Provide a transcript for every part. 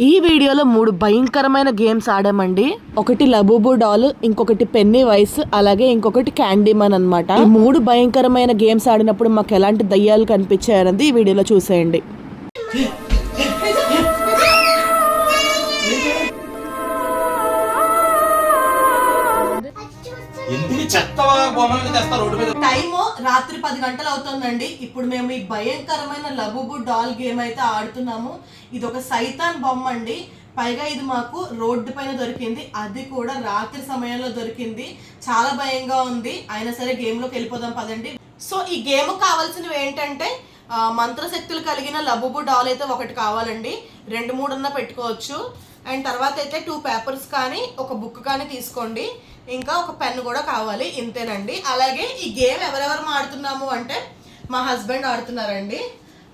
ఈ వీడియోలో 3 భయంకరమైన గేమ్స్ ఆడామండి. ఒకటి లబూబు డాల్, ఇంకొకటి పెన్నీ వైస్, అలాగే ఇంకొకటి క్యాండీమన్ అన్నమాట. ఈ 3 భయంకరమైన గేమ్స్ ఆడినప్పుడు మాకు ఎలాంటి దయ్యాలు కనిపించాయన్నది ఈ వీడియోలో చూసేయండి. టైము రాత్రి 10 గంటలు అవుతుందండి. ఇప్పుడు మేము ఈ భయంకరమైన లబూబు డాల్ గేమ్ అయితే ఆడుతున్నాము. ఇది ఒక సైతాన్ బొమ్మ అండి. పైగా ఇది మాకు రోడ్డు పైన దొరికింది, అది కూడా రాత్రి సమయంలో దొరికింది. చాలా భయంగా ఉంది. అయినా సరే గేమ్లోకి వెళ్ళిపోదాం పదండి. సో ఈ గేమ్ కావాల్సినవి ఏంటంటే మంత్రశక్తులు కలిగిన లబూబు డాల్ అయితే ఒకటి కావాలండి. 2-3 పెట్టుకోవచ్చు. అండ్ తర్వాత అయితే 2 పేపర్స్ కానీ ఒక బుక్ కానీ తీసుకోండి. ఇంకా ఒక పెన్ కూడా కావాలి. ఇంతేనండి. అలాగే ఈ గేమ్ ఎవరెవరు ఆడుతున్నాము అంటే మా హస్బెండ్ ఆడుతున్నారండి.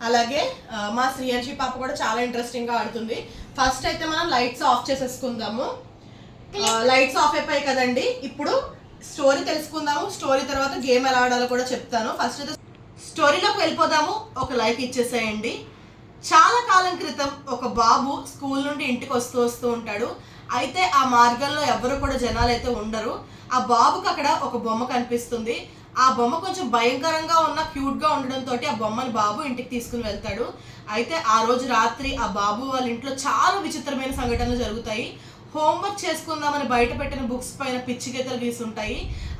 అలాగే మా శ్రీయంశి పాప కూడా చాలా ఇంట్రెస్టింగ్గా ఆడుతుంది. ఫస్ట్ అయితే మనం లైట్స్ ఆఫ్ చేసేసుకుందాము. లైట్స్ ఆఫ్ అయిపోయాయి కదండి. ఇప్పుడు స్టోరీ తెలుసుకుందాము. స్టోరీ తర్వాత గేమ్ ఎలా ఆడాలో కూడా చెప్తాను. ఫస్ట్ అయితే స్టోరీలోకి వెళ్ళిపోదాము. ఒక లైక్ ఇచ్చేసేయండి. చాలా కాలం క్రితం ఒక బాబు స్కూల్ నుండి ఇంటికి వస్తూ ఉంటాడు. అయితే ఆ మార్గంలో ఎవరు కూడా జనాలు అయితే ఉండరు. ఆ బాబుకి అక్కడ ఒక బొమ్మ కనిపిస్తుంది. ఆ బొమ్మ కొంచెం భయంకరంగా ఉన్న క్యూట్గా ఉండడంతో ఆ బొమ్మని బాబు ఇంటికి తీసుకుని వెళ్తాడు. అయితే ఆ రోజు రాత్రి ఆ బాబు వాళ్ళ ఇంట్లో చాలా విచిత్రమైన సంఘటనలు జరుగుతాయి. హోంవర్క్ చేసుకుందామని బయట పెట్టిన బుక్స్ పైన పిచ్చి గీతలు గీసుంటాయి.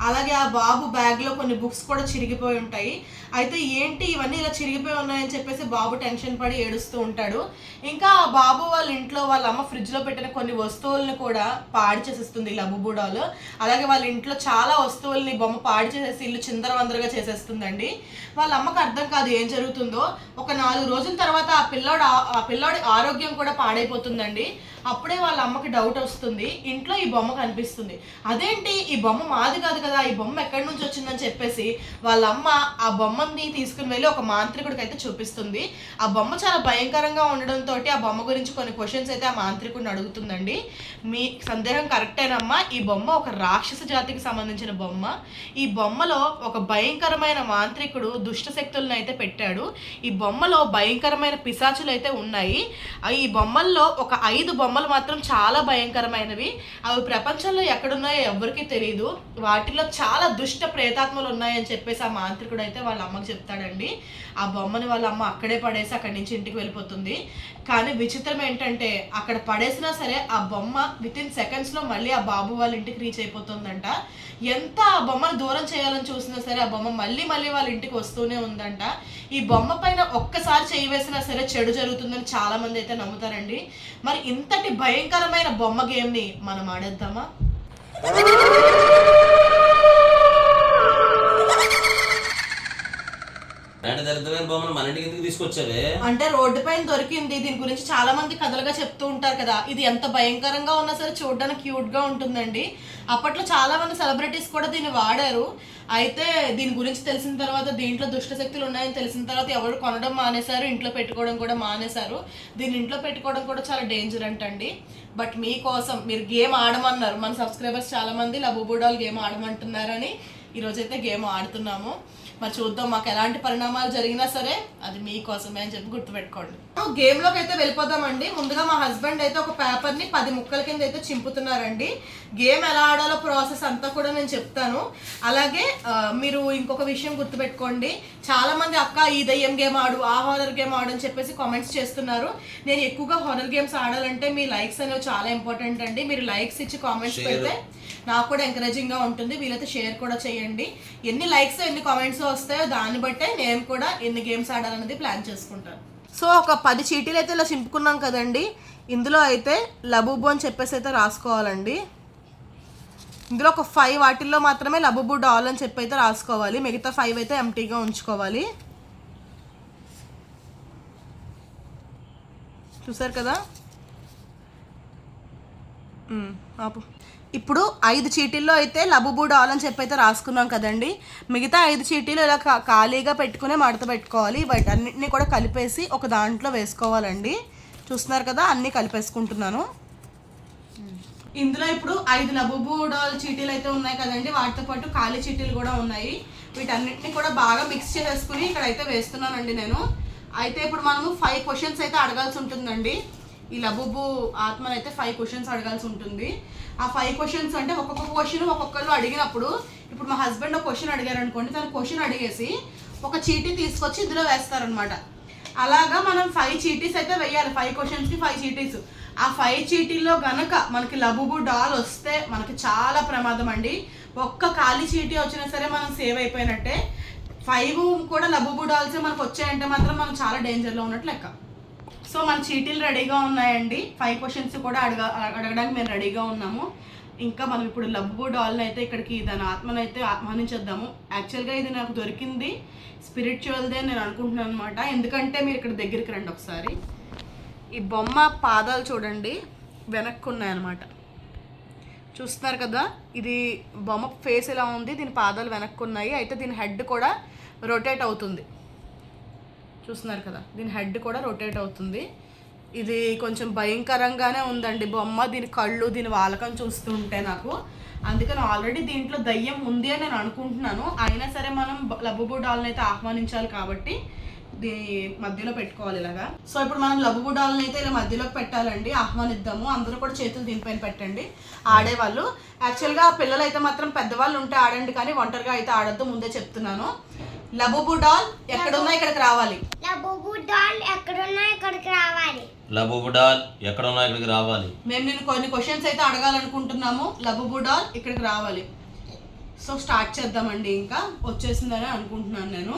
అలాగే ఆ బాబు బ్యాగ్లో కొన్ని బుక్స్ కూడా చిరిగిపోయి ఉంటాయి. అయితే ఏంటి ఇవన్నీ ఇలా చిరిగిపోయి ఉన్నాయని చెప్పేసి బాబు టెన్షన్ పడి ఏడుస్తూ ఉంటాడు. ఇంకా ఆ బాబు వాళ్ళ ఇంట్లో వాళ్ళ అమ్మ ఫ్రిడ్జ్లో పెట్టిన కొన్ని వస్తువులను కూడా పాడు చేసేస్తుంది లబూబు డాల్. అలాగే వాళ్ళ ఇంట్లో చాలా వస్తువుల్ని బొమ్మ పాడు చేసేసి ఇల్లు చిందరవందరగా చేసేస్తుందండి. వాళ్ళ అమ్మకు అర్థం కాదు ఏం జరుగుతుందో. ఒక 4 రోజుల తర్వాత ఆ పిల్లోడి ఆరోగ్యం కూడా పాడైపోతుందండి. అప్పుడే వాళ్ళ అమ్మకి డౌట్ వస్తుంది. ఇంట్లో ఈ బొమ్మ కనిపిస్తుంది. అదేంటి ఈ బొమ్మ మాది కాదు కదా, ఈ బొమ్మ ఎక్కడి నుంచి వచ్చిందని చెప్పేసి వాళ్ళ అమ్మ ఆ బొమ్మని తీసుకుని వెళ్ళి ఒక మాంత్రికుడికి అయితే చూపిస్తుంది. ఆ బొమ్మ చాలా భయంకరంగా ఉండడంతో ఆ బొమ్మ గురించి కొన్ని క్వశ్చన్స్ అయితే ఆ మాంత్రికుడిని అడుగుతుందండి. మీ సందేహం కరెక్టేనమ్మా, ఈ బొమ్మ ఒక రాక్షస జాతికి సంబంధించిన బొమ్మ. ఈ బొమ్మలో ఒక భయంకరమైన మాంత్రికుడు దుష్ట శక్తులను అయితే పెట్టాడు. ఈ బొమ్మలో భయంకరమైన పిశాచులు అయితే ఉన్నాయి. ఈ బొమ్మల్లో ఒక 5 బొమ్మలు మాత్రం చాలా భయంకరమైనవి. అవి ప్రపంచంలో ఎక్కడున్నాయో ఎవరికి తెలియదు. వాటిలో చాలా దుష్ట ప్రేతాత్మలు ఉన్నాయని చెప్పేసి ఆ మాంత్రికుడు అయితే వాళ్ళ అమ్మకి చెప్తాడండి. ఆ బొమ్మని వాళ్ళ అమ్మ అక్కడే పడేసి అక్కడి నుంచి ఇంటికి వెళ్ళిపోతుంది. కానీ విచిత్రం ఏంటంటే అక్కడ పడేసినా సరే ఆ బొమ్మ వితిన్ సెకండ్స్లో మళ్ళీ ఆ బాబు వాళ్ళ ఇంటికి రీచ్ అయిపోతుందంట. ఎంత ఆ బొమ్మను దూరం చేయాలని చూసినా సరే ఆ బొమ్మ మళ్ళీ వాళ్ళ ఇంటికి వస్తూనే ఉందంట. ఈ బొమ్మ పైన ఒక్కసారి చేయి వేసినా సరే చెడు జరుగుతుందని చాలా మంది అయితే నమ్ముతారండి. మరి ఇంతటి భయంకరమైన బొమ్మ గేమ్ని మనం ఆడేద్దామా? అంటే రోడ్డు పైన దొరికింది. దీని గురించి చాలా మంది కథలుగా చెప్తూ ఉంటారు కదా. ఇది ఎంత భయంకరంగా ఉన్నా సరే చూడడానికి క్యూట్ గా ఉంటుందండి. అప్పట్లో చాలా మంది సెలబ్రిటీస్ కూడా దీన్ని వాడారు. అయితే దీని గురించి తెలిసిన తర్వాత, దీంట్లో దుష్ట శక్తులు ఉన్నాయని తెలిసిన తర్వాత ఎవరు కొనడం మానేశారు, ఇంట్లో పెట్టుకోవడం కూడా మానేశారు. దీన్ని ఇంట్లో పెట్టుకోవడం కూడా చాలా డేంజర్ అంటండి. బట్ మీకోసం మీరు గేమ్ ఆడమన్నారు. మన సబ్స్క్రైబర్స్ చాలా మంది లబూబు డాల్ గేమ్ ఆడమంటున్నారని ఈరోజైతే గేమ్ ఆడుతున్నాము. మరి చూద్దాం మాకు ఎలాంటి పరిణామాలు జరిగినా సరే అది మీకోసమే అని చెప్పి గుర్తుపెట్టుకోండి. గేమ్లోకి అయితే వెళ్ళిపోదామండి. ముందుగా మా హస్బెండ్ అయితే ఒక పేపర్ని 10 ముక్కల కింద అయితే చింపుతున్నారండి. గేమ్ ఎలా ఆడాలో ప్రాసెస్ అంతా కూడా నేను చెప్తాను. అలాగే మీరు ఇంకొక విషయం గుర్తుపెట్టుకోండి. చాలా మంది అక్క ఈ దయ్యం గేమ్ ఆడు, ఆ హారర్ గేమ్ ఆడు అని చెప్పేసి కామెంట్స్ చేస్తున్నారు. నేను ఎక్కువగా హారర్ గేమ్స్ ఆడాలంటే మీ లైక్స్ అనేవి చాలా ఇంపార్టెంట్ అండి. మీరు లైక్స్ ఇచ్చి కామెంట్స్ పెడితే నాకు కూడా ఎంకరేజింగ్గా ఉంటుంది. వీలైతే షేర్ కూడా చేయండి. ఎన్ని లైక్స్ ఎన్ని కామెంట్స్ వస్తాయో దాన్ని బట్టే నేను కూడా ఎన్ని గేమ్స్ ఆడాలనేది ప్లాన్ చేసుకుంటాను. సో ఒక 10 చీటీలు అయితే ఇలా చింపుకున్నాం కదండి. ఇందులో అయితే లబూబు అని చెప్పేసి అయితే రాసుకోవాలండి. ఇందులో ఒక 5 వాటిల్లో మాత్రమే లబూబు డాల్ అని చెప్పి అయితే రాసుకోవాలి. మిగతా 5 అయితే ఎంటీగా ఉంచుకోవాలి. చూసారు కదా. ఆపు. ఇప్పుడు 5 చీటీల్లో అయితే లబూబు డాల్ అని చెప్పి అయితే రాసుకున్నాం కదండి. మిగతా 5 చీటీలు ఇలా ఖాళీగా పెట్టుకునే మడత పెట్టుకోవాలి. వాటన్నిటిని కూడా కలిపేసి ఒక దాంట్లో వేసుకోవాలండి. చూస్తున్నారు కదా, అన్నీ కలిపేసుకుంటున్నాను. ఇందులో ఇప్పుడు 5 లబూబు డాల్ చీటీలు అయితే ఉన్నాయి కదండి. వాటితో పాటు ఖాళీ చీటీలు కూడా ఉన్నాయి. వీటన్నిటిని కూడా బాగా మిక్స్ చేసేసుకుని ఇక్కడ అయితే వేస్తున్నానండి నేను. అయితే ఇప్పుడు మనము 5 క్వశ్చన్స్ అయితే అడగాల్సి ఉంటుందండి. ఈ లబుబు ఆత్మనైతే 5 క్వశ్చన్స్ అడగాల్సి ఉంటుంది. ఆ 5 క్వశ్చన్స్ అంటే ఒక్కొక్క క్వశ్చన్ ఒక్కొక్కరు అడిగినప్పుడు, ఇప్పుడు మా హస్బెండ్ ఒక క్వశ్చన్ అడిగారు అనుకోండి, తను క్వశ్చన్ అడిగేసి ఒక చీటీ తీసుకొచ్చి ఇందులో వేస్తారనమాట. అలాగా మనం 5 చీటీస్ అయితే వేయాలి. 5 క్వశ్చన్స్కి 5 చీటీస్. ఆ 5 చీటీల్లో గనక మనకి లబుబు డాల్ వస్తే మనకి చాలా ప్రమాదం అండి. ఒక్క ఖాళీ చీటీ వచ్చినా సరే మనం సేవ్ అయిపోయినట్టే. 5 కూడా లబుబు డాల్సే మనకు వచ్చాయంటే మాత్రం మనం చాలా డేంజర్లో ఉన్నట్లు లెక్క. సో మన చీటీలు రెడీగా ఉన్నాయండి. 5 క్వశ్చన్స్ కూడా అడగడానికి మేము రెడీగా ఉన్నాము. ఇంకా మనం ఇప్పుడు లబుబు డాల్ని అయితే ఇక్కడికి దాని ఆత్మనైతే ఆహ్వానించేద్దాము. యాక్చువల్గా ఇది నాకు దొరికింది స్పిరిచువల్దే నేను అనుకుంటున్నాను అనమాట. ఎందుకంటే మీరు ఇక్కడ దగ్గరికి రండి ఒకసారి. ఈ బొమ్మ పాదాలు చూడండి వెనక్కు ఉన్నాయన్నమాట. చూస్తున్నారు కదా, ఇది బొమ్మ ఫేస్ ఇలా ఉంది, దీని పాదాలు వెనక్కు ఉన్నాయి. అయితే దీని హెడ్ కూడా రొటేట్ అవుతుంది. చూస్తున్నారు కదా, దీని హెడ్ కూడా రొటేట్ అవుతుంది. ఇది కొంచెం భయంకరంగానే ఉందండి బొమ్మ. దీని కళ్ళు, దీని వాలకం చూస్తుంటే నాకు అందుకని ఆల్రెడీ దీంట్లో దయ్యం ఉంది అని నేను అనుకుంటున్నాను. అయినా సరే మనం లబుబు డాల్ని అయితే ఆహ్వానించాలి కాబట్టి దీని మధ్యలో పెట్టుకోవాలి ఇలాగా. సో ఇప్పుడు మనం లబుబు డాల్ని అయితే ఇలా మధ్యలోకి పెట్టాలండి, ఆహ్వానిద్దాము. అందరూ కూడా చేతులు దీనిపైన పెట్టండి ఆడేవాళ్ళు. యాక్చువల్గా పిల్లలు అయితే మాత్రం పెద్దవాళ్ళు ఉంటే ఆడండి, కానీ ఒంటరిగా అయితే ఆడద్దు, ముందే చెప్తున్నాను. లబుబు డాల్ ఎక్కడున్నా ఇక్కడికి రావాలి. లబుబు డాల్ ఎక్కడున్నా ఇక్కడికి రావాలి. లబుబు డాల్ ఎక్కడున్నా ఇక్కడికి రావాలి. మేము నేను కొన్ని క్వశ్చన్స్ అయితే అడగాలనుకుంటున్నాము. లబుబు డాల్ ఇక్కడికి రావాలి. సో స్టార్ట్ చేద్దామండి. ఇంకా వచ్చేసిందని అనుకుంటున్నాను నేను,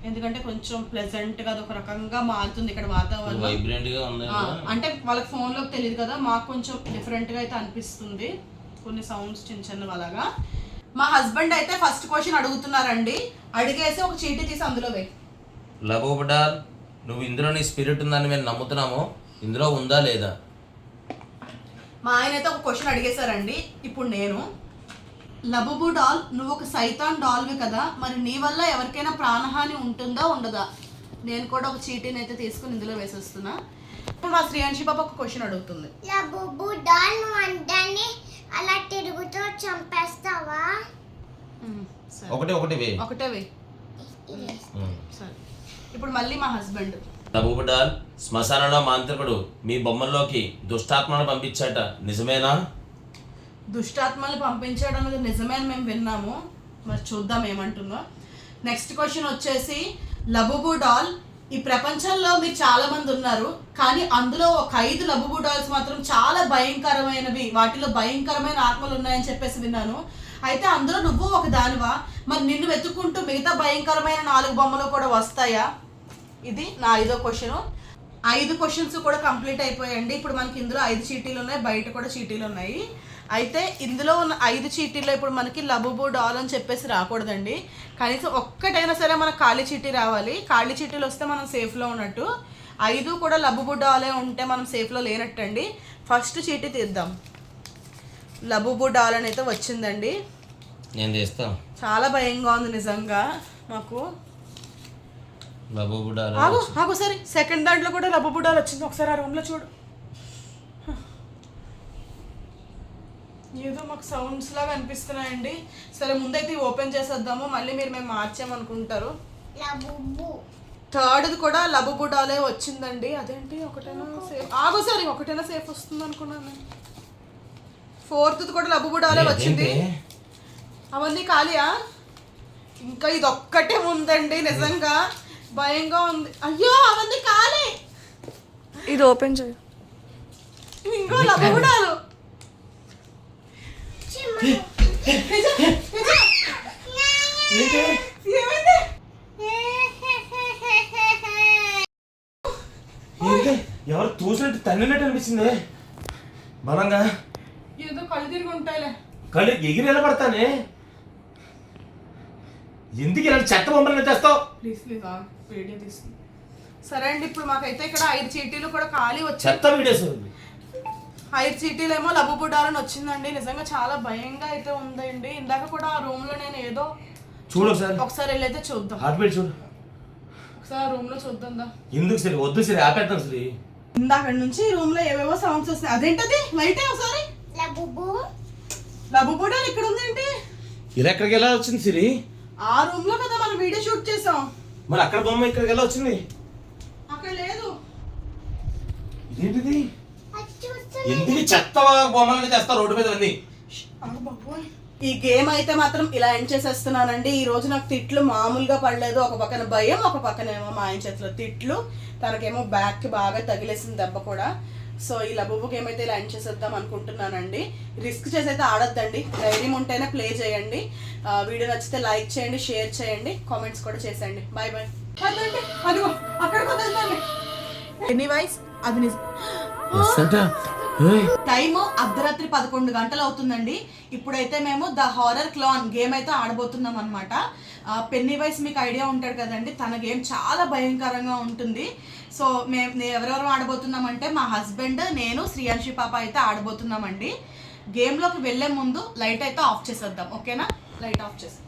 ఎందుకంటే కొంచెం ప్లెజెంట్గా ఒక రకంగా మారుతుంది ఇక్కడ వాతావరణం. వైబ్రెంట్గా ఉంది అంటే వాళ్ళకి ఫోన్లోకి తెలియదు కదా, మాకు కొంచెం డిఫరెంట్గా అయితే అనిపిస్తుంది. కొన్ని సౌండ్స్ చిన్న చిన్నవి అలాగా. మా హస్బెండ్ అయితే ఫస్ట్ క్వశ్చన్ అడుగుతున్నారండి. అడిగేసి ఒక చీటీ తీసి అందులో వేయి. లబుబు డాల్, నువ్వు ఇందులో నీ స్పిరిట్ ఉందని మేము నమ్ముతున్నాము, ఇందులో ఉందా లేదా? మా ఆయన అయితే ఒక క్వశ్చన్ అడిగేశారండి. ఇప్పుడు నేను, లబుబు డాల్ నువ్వు ఒక సైతాన్ డాల్వి కదా, మరి నీ వల్ల ఎవరికైనా ప్రాణహాని ఉంటుందా ఉండదా? నేను కూడా ఒక చీటీని అయితే తీసుకుని ఇందులో వేసేస్తున్నా. ఇప్పుడు మా శ్రీయాంశి పాప ఒక క్వశ్చన్ అడుగుతుంది. లబుబు డాల్ నువ్వు అందరినీ అలా తిరుగుతూ చంపేస్తావా? ఒకటే వే. సరే ఇప్పుడు మళ్ళీ మా హస్బెండ్. లబుబు డాల్, శ్మశానంలో మాంత్రికుడు మీ బొమ్మల్లోకి దుష్టాత్మను పంపించాట, నిజమేనా? దుష్టాత్మల్ని పంపించాడు అన్నది నిజమే అని మేము విన్నాము. మరి చూద్దాం ఏమంటుందో. నెక్స్ట్ క్వశ్చన్ వచ్చేసి, లబుబు డాల్ ఈ ప్రపంచంలో మీరు చాలా మంది ఉన్నారు, కానీ అందులో ఒక 5 లబుబు డాల్స్ మాత్రం చాలా భయంకరమైనవి, వాటిలో భయంకరమైన ఆత్మలు ఉన్నాయని చెప్పేసి విన్నాను. అయితే అందులో నువ్వు ఒక దానివా? మరి నిన్ను వెతుక్కుంటూ మిగతా భయంకరమైన 4 బొమ్మలు కూడా వస్తాయా? ఇది నా 5వ క్వశ్చన్. 5 క్వశ్చన్స్ కూడా కంప్లీట్ అయిపోయాయండి. ఇప్పుడు మనకి ఇందులో 5 చీటీలు ఉన్నాయి, బయట కూడా చీటీలు ఉన్నాయి. అయితే ఇందులో ఉన్న 5 చీటీల్లో ఇప్పుడు మనకి లబుబు డాల్ అని చెప్పేసి రాకూడదండి. కనీసం ఒక్కటైనా సరే మనకు ఖాళీ చీటీ రావాలి. ఖాళీ చీటీలు వస్తే మనం సేఫ్లో ఉన్నట్టు. 5 కూడా లబుబు డాలే ఉంటే మనం సేఫ్లో లేనట్టండి. ఫస్ట్ చీటీ తీద్దాం. లబుబు డాల్ అని అయితే వచ్చిందండి. నేను చేస్తాను. చాలా భయంగా ఉంది నిజంగా మాకు. లబుబు డాల్ ఆగు సరే, సెకండ్ దాంట్లో కూడా లబుబు డాల్ వచ్చింది. ఒకసారి ఆ రూమ్లో చూడు. ఏదో మాకు సౌండ్స్ లాగా అనిపిస్తున్నాయండి. సరే ముందైతే ఓపెన్ చేసేద్దాము, మళ్ళీ మేము మార్చామనుకుంటారు. థర్డ్ది కూడా లబుబు డాలే వచ్చిందండి. అదేంటి ఒకటైనా సేఫ్? సరే ఒకటైనా సేఫ్ వస్తుంది అనుకున్నాను. 4th కూడా లబుబు డాలే వచ్చింది. అవన్నీ ఖాళీయా? ఇంకా ఇది ఒక్కటే ఉందండి. నిజంగా భయంగా ఉంది. అయ్యో అవన్నీ ఖాళీ. ఇది ఓపెన్ చేయి. ఇంకో లబుబు డాలు. ఎవరు చూసినట్టు తన్నినట్టు అనిపిస్తుంది బలంగా. ఏదో కళ్ళు తిరిగి ఉంటాయిలే. కళ్ళు ఎగిరి నిలబడతానే. ఎందుకు ఇలా చెత్త బొమ్మలు తెస్తావు? ప్లీజ్ వీడియో తీసుకుంది. సరే అండి, ఇప్పుడు మాకైతే ఇక్కడ 5 చీటీలు కూడా ఖాళీ వచ్చాయి. చెత్త వీడియోస్ 5 చీటీలు ఏమో లబుబు డాల్ అని వచ్చిందండి. నిజంగా చాలా భయంగా అయితే ఉందండి. ఇందాక కూడా ఆ రూమ్ లో నేను ఏదో చూడు ఒకసారి వెళ్ళైతే చూద్దాం. హార్ట్బీట్ చూడు ఒకసారి రూమ్ లో చూద్దాం. ఎందుకు సరే వద్దు సరే ఆపేద్దాం సరే. ఇందాక నుంచి రూమ్ లో ఏవేవో సౌండ్స్ వస్తాయి. అదేంటది? లైట్ ఒకసారి. లబుబు డాల్ ఇక్కడ ఉందేంటి? ఇది ఎక్కడికి ఎలా వచ్చింది సిరి? ఆ రూమ్ లో కదా మనం వీడియో షూట్ చేసాం. మరి అక్కడ బొమ్మ ఇక్కడికి ఎలా వచ్చింది? అక్కడ లేదు. ఇదేంటిది? ఎందుకు చెత్త బొమ్మలని తెస్తా రోడ్డు మీద అన్ని ఈ గేమ్ అయితే మాత్రం ఇలా ఎండ్ చేసేస్తున్నానండి. ఈ రోజు నాకు తిట్లు మామూలుగా పడలేదు. ఒక పక్కన భయం, ఒక పక్కన ఏమో మా ఆయన చేతిలో తిట్లు, తనకేమో బ్యాక్ కి బాగా తగిలేసింది దెబ్బ కూడా. సో ఈ లబుబు గేమ్ అయితే ఇలా ఎండ్ చేసేద్దాం అనుకుంటున్నానండి. రిస్క్ చేసి అయితే ఆడొద్దండి, ధైర్యం ఉంటేనే ప్లే చేయండి. వీడియో నచ్చితే లైక్ చేయండి, షేర్ చేయండి, కామెంట్స్ కూడా చేసేయండి. Bye bye. అదిగో అక్కడ ఎనీవైస్ అది టైము అర్ధరాత్రి 11 గంటలు అవుతుందండి. ఇప్పుడైతే మేము ద హారర్ క్లాన్ గేమ్ అయితే ఆడబోతున్నాం అనమాట. పెన్నీవైస్ మీకు ఐడియా ఉంటాడు కదండి, తన గేమ్ చాలా భయంకరంగా ఉంటుంది. సో మేము ఎవరెవరు ఆడబోతున్నామంటే మా హస్బెండ్, నేను, శ్రీయాన్షి పాప అయితే ఆడబోతున్నామండి. గేమ్లోకి వెళ్ళే ముందు లైట్ అయితే ఆఫ్ చేసేద్దాం, ఓకేనా? లైట్ ఆఫ్ చేసి.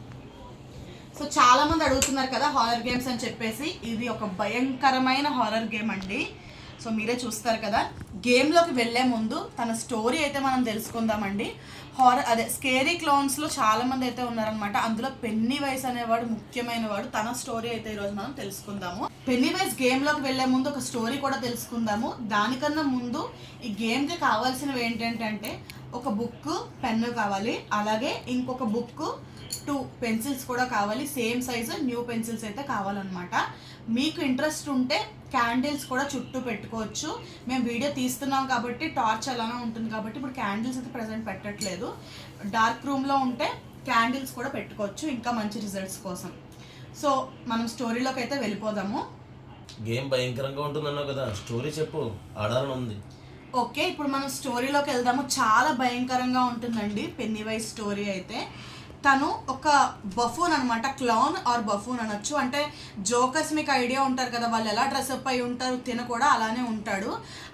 సో చాలా మంది అడుగుతున్నారు కదా హారర్ గేమ్స్ అని చెప్పేసి, ఇది ఒక భయంకరమైన హారర్ గేమ్ అండి. సో మీరే చూస్తారు కదా. గేమ్లోకి వెళ్ళే ముందు తన స్టోరీ అయితే మనం తెలుసుకుందామండి. స్కేరీ క్లోన్స్లో చాలామంది అయితే ఉన్నారనమాట. అందులో పెన్నీవైస్ అనేవాడు ముఖ్యమైన వాడు. తన స్టోరీ అయితే ఈరోజు మనం తెలుసుకుందాము. పెన్నీవైస్ గేమ్లోకి వెళ్ళే ముందు ఒక స్టోరీ కూడా తెలుసుకుందాము. దానికన్నా ముందు ఈ గేమ్కి కావాల్సినవి ఏంటంటే ఒక బుక్, పెన్ను కావాలి, అలాగే ఇంకొక బుక్, 2 పెన్సిల్స్ కూడా కావాలి. సేమ్ సైజు న్యూ పెన్సిల్స్ అయితే కావాలన్నమాట. మీకు ఇంట్రెస్ట్ ఉంటే క్యాండిల్స్ కూడా చుట్టూ పెట్టుకోవచ్చు. మేము వీడియో తీస్తున్నాం కాబట్టి టార్చ్ అలానే ఉంటుంది కాబట్టి ఇప్పుడు క్యాండిల్స్ అయితే ప్రజెంట్ పెట్టట్లేదు. డార్క్ రూమ్లో ఉంటే క్యాండిల్స్ కూడా పెట్టుకోవచ్చు, ఇంకా మంచి రిజల్ట్స్ కోసం. సో మనం స్టోరీలోకి అయితే వెళ్ళిపోదాము. గేమ్ భయంకరంగా ఉంటుందన్నావు కదా, స్టోరీ చెప్పు, ఆడాలని ఉంది. ఓకే, ఇప్పుడు మనం స్టోరీలోకి వెళ్దాము. చాలా భయంకరంగా ఉంటుందండి పెన్నీవైస్ స్టోరీ అయితే. తను ఒక బఫూన్ అనమాట, క్లౌన్ ఆర్ బఫూన్ అనొచ్చు. అంటే జోకర్స్ మీకు ఐడియా ఉంటారు కదా, వాళ్ళు ఎలా డ్రెస్అప్ అయి ఉంటారు, తిన కూడా అలానే ఉంటాడు.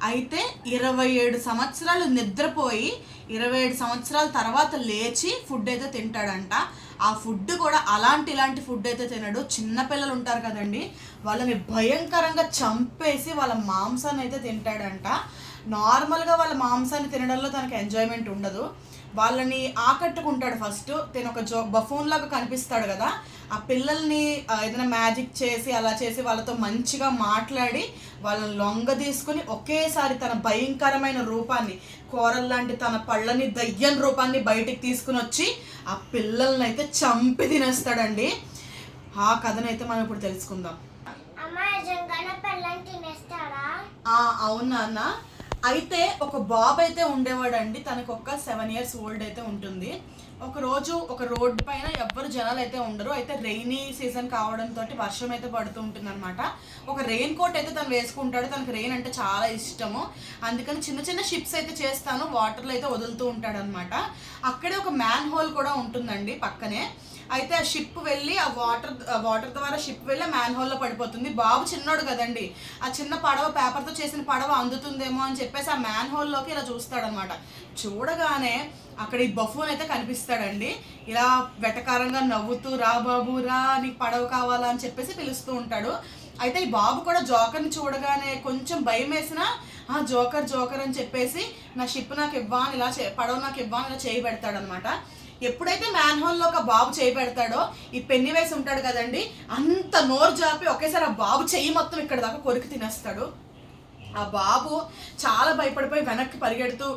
అయితే 27 సంవత్సరాలు నిద్రపోయి 27 సంవత్సరాల తర్వాత లేచి ఫుడ్ అయితే తింటాడంట. ఆ ఫుడ్ కూడా ఇలాంటి ఫుడ్ అయితే తినడు. చిన్నపిల్లలు ఉంటారు కదండి, వాళ్ళని భయంకరంగా చంపేసి వాళ్ళ మాంసాన్ని అయితే తింటాడంట. నార్మల్గా వాళ్ళ మాంసాన్ని తినడంలో తనకు ఎంజాయ్మెంట్ ఉండదు. వాళ్ళని ఆకట్టుకుంటాడు. ఫస్ట్ తను ఒక బఫూన్ లాగా కనిపిస్తాడు కదా, ఆ పిల్లల్ని ఏదైనా మ్యాజిక్ చేసి అలా చేసి వాళ్ళతో మంచిగా మాట్లాడి వాళ్ళని లొంగ తీసుకుని ఒకేసారి తన భయంకరమైన రూపాన్ని, కూరల్లాంటి తన పళ్ళని, దయ్యం రూపాన్ని బయటికి తీసుకుని వచ్చి ఆ పిల్లల్ని అయితే చంపి తినేస్తాడండి. ఆ కథనైతే మనం ఇప్పుడు తెలుసుకుందాం. అవునా అన్న? అయితే ఒక బాబు అయితే ఉండేవాడండి, తనకు ఒక 7 years ఓల్డ్ అయితే ఉంటుంది. ఒకరోజు ఒక రోడ్డు పైన ఎవ్వరు జనాలు అయితే ఉండరు. అయితే రెయినీ సీజన్ కావడంతో వర్షం అయితే పడుతూ ఉంటుంది అనమాట. ఒక రెయిన్ కోట్ అయితే తను వేసుకుంటాడు. తనకు రెయిన్ అంటే చాలా ఇష్టము. అందుకని చిన్న చిన్న షిప్స్ అయితే చేస్తాను, వాటర్లో అయితే వదులుతూ ఉంటాడు అనమాట. అక్కడే ఒక మ్యాన్ హోల్ కూడా ఉంటుందండి పక్కనే. అయితే ఆ షిప్ వెళ్ళి ఆ వాటర్ ద్వారా షిప్ వెళ్ళి మ్యాన్ హోల్లో పడిపోతుంది. బాబు చిన్నోడు కదండి, ఆ చిన్న పడవ, పేపర్తో చేసిన పడవ అందుతుందేమో అని చెప్పేసి ఆ మ్యాన్ హోల్లోకి ఇలా చూస్తాడనమాట. చూడగానే అక్కడ ఈ బఫూన్ అయితే కనిపిస్తాడండి. ఇలా వెటకారంగా నవ్వుతూ, రా బాబు రా, నీకు పడవ కావాలా అని చెప్పేసి పిలుస్తూ ఉంటాడు. అయితే ఈ బాబు కూడా జోకర్ని చూడగానే కొంచెం భయం వేసినా జోకర్ అని చెప్పేసి నా షిప్ నాకు ఇవ్వాని, ఇలా పడవ నాకు ఇవ్వాని ఇలా చేయి పెడతాడు అనమాట. ఎప్పుడైతే మ్యాన్ హోల్లో ఒక బాబు చేయి పెడతాడో ఈ పెన్నీవైస్ ఉంటాడు కదండి, అంత నోరు జాపి ఒకేసారి ఆ బాబు చెయ్యి మొత్తం ఇక్కడ దాకా కొరికి తినేస్తాడు. ఆ బాబు చాలా భయపడిపోయి వెనక్కి పరిగెడుతూ,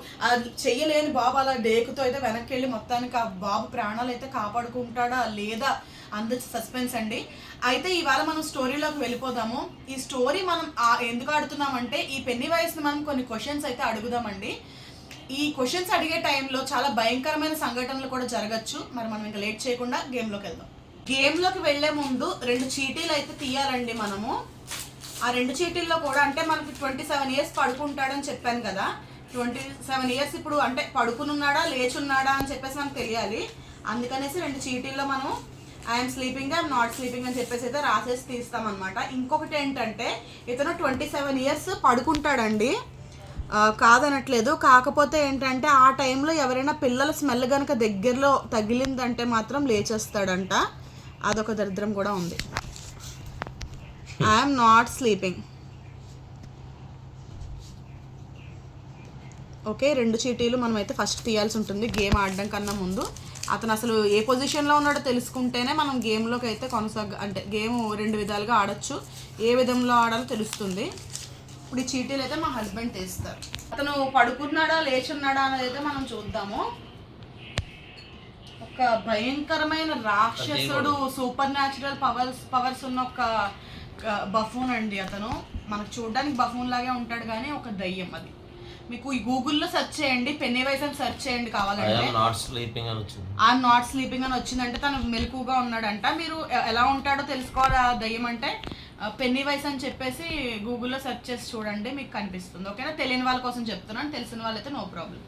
చెయ్యలేని బాబు అలా డేకుతో అయితే వెనక్కి వెళ్ళి మొత్తానికి ఆ బాబు ప్రాణాలు అయితే కాపాడుకుంటాడా లేదా అంత సస్పెన్స్ అండి. అయితే ఇవాళ మనం స్టోరీలోకి వెళ్ళిపోదాము. ఈ స్టోరీ మనం ఎందుకు ఆడుతున్నామంటే ఈ పెన్నీవైస్ని మనం కొన్ని క్వశ్చన్స్ అయితే అడుగుదామండి. ఈ క్వశ్చన్స్ అడిగే టైంలో చాలా భయంకరమైన సంఘటనలు కూడా జరగచ్చు. మరి మనం ఇంకా లేట్ చేయకుండా గేమ్లోకి వెళ్దాం. గేమ్లోకి వెళ్లే ముందు 2 చీటీలు అయితే తీయాలండి మనము. ఆ 2 చీటీల్లో కూడా అంటే మనకి 27 years పడుకుంటాడని చెప్పాను కదా, 27 years ఇప్పుడు అంటే పడుకునున్నాడా లేచున్నాడా అని చెప్పేసి మనకు తెలియాలి. అందుకనేసి 2 చీటీల్లో మనం I'm sleeping, I'm not sleeping అని చెప్పేసి అయితే రాసేసి తీస్తామన్నమాట. ఇంకొకటి ఏంటంటే ఇతను 27 years పడుకుంటాడండి, కాదనట్లేదు. కాకపోతే ఏంటంటే ఆ టైంలో ఎవరైనా పిల్లల స్మెల్ కనుక దగ్గరలో తగిలిందంటే మాత్రం లేచేస్తాడంట. అదొక దరిద్రం కూడా ఉంది. I'm not sleeping. ఓకే, 2 చీటీలు మనం అయితే ఫస్ట్ తీయాల్సి ఉంటుంది గేమ్ ఆడడం కన్నా ముందు. అతను అసలు ఏ పొజిషన్లో ఉన్నాడో తెలుసుకుంటేనే మనం గేమ్లోకి అయితే గేమ్ 2 విధాలుగా ఆడచ్చు. ఏ విధంలో ఆడాలో తెలుస్తుంది. ఇప్పుడు ఈ చీటీలు అయితే మా హస్బెండ్ తీస్తారు. అతను పడుకున్నాడా లేచున్నాడా అనేది అయితే మనం చూద్దాము. ఒక భయంకరమైన రాక్షసుడు, సూపర్ న్యాచురల్ పవర్స్ ఉన్న ఒక బఫూన్ అండి అతను. మనకు చూడడానికి బఫూన్ లాగే ఉంటాడు కానీ ఒక దయ్యం. అది మీకు ఈ గూగుల్లో సెర్చ్ చేయండి, పెన్నీవైస్ అని సెర్చ్ చేయండి కావాలంటే. నాట్ స్లీపింగ్ అని వచ్చింది. ఆ నాట్ స్లీపింగ్ అని వచ్చిందంటే తను మెలకుగా ఉన్నాడంట. మీరు ఎలా ఉంటాడో తెలుసుకోవాలి ఆ దయ్యం అంటే పెన్నీవైస్ అని చెప్పేసి గూగుల్లో సెర్చ్ చేసి చూడండి, మీకు కనిపిస్తుంది. ఓకేనా? తెలియని వాళ్ళ కోసం చెప్తున్నాను, తెలిసిన వాళ్ళైతే నో ప్రాబ్లం.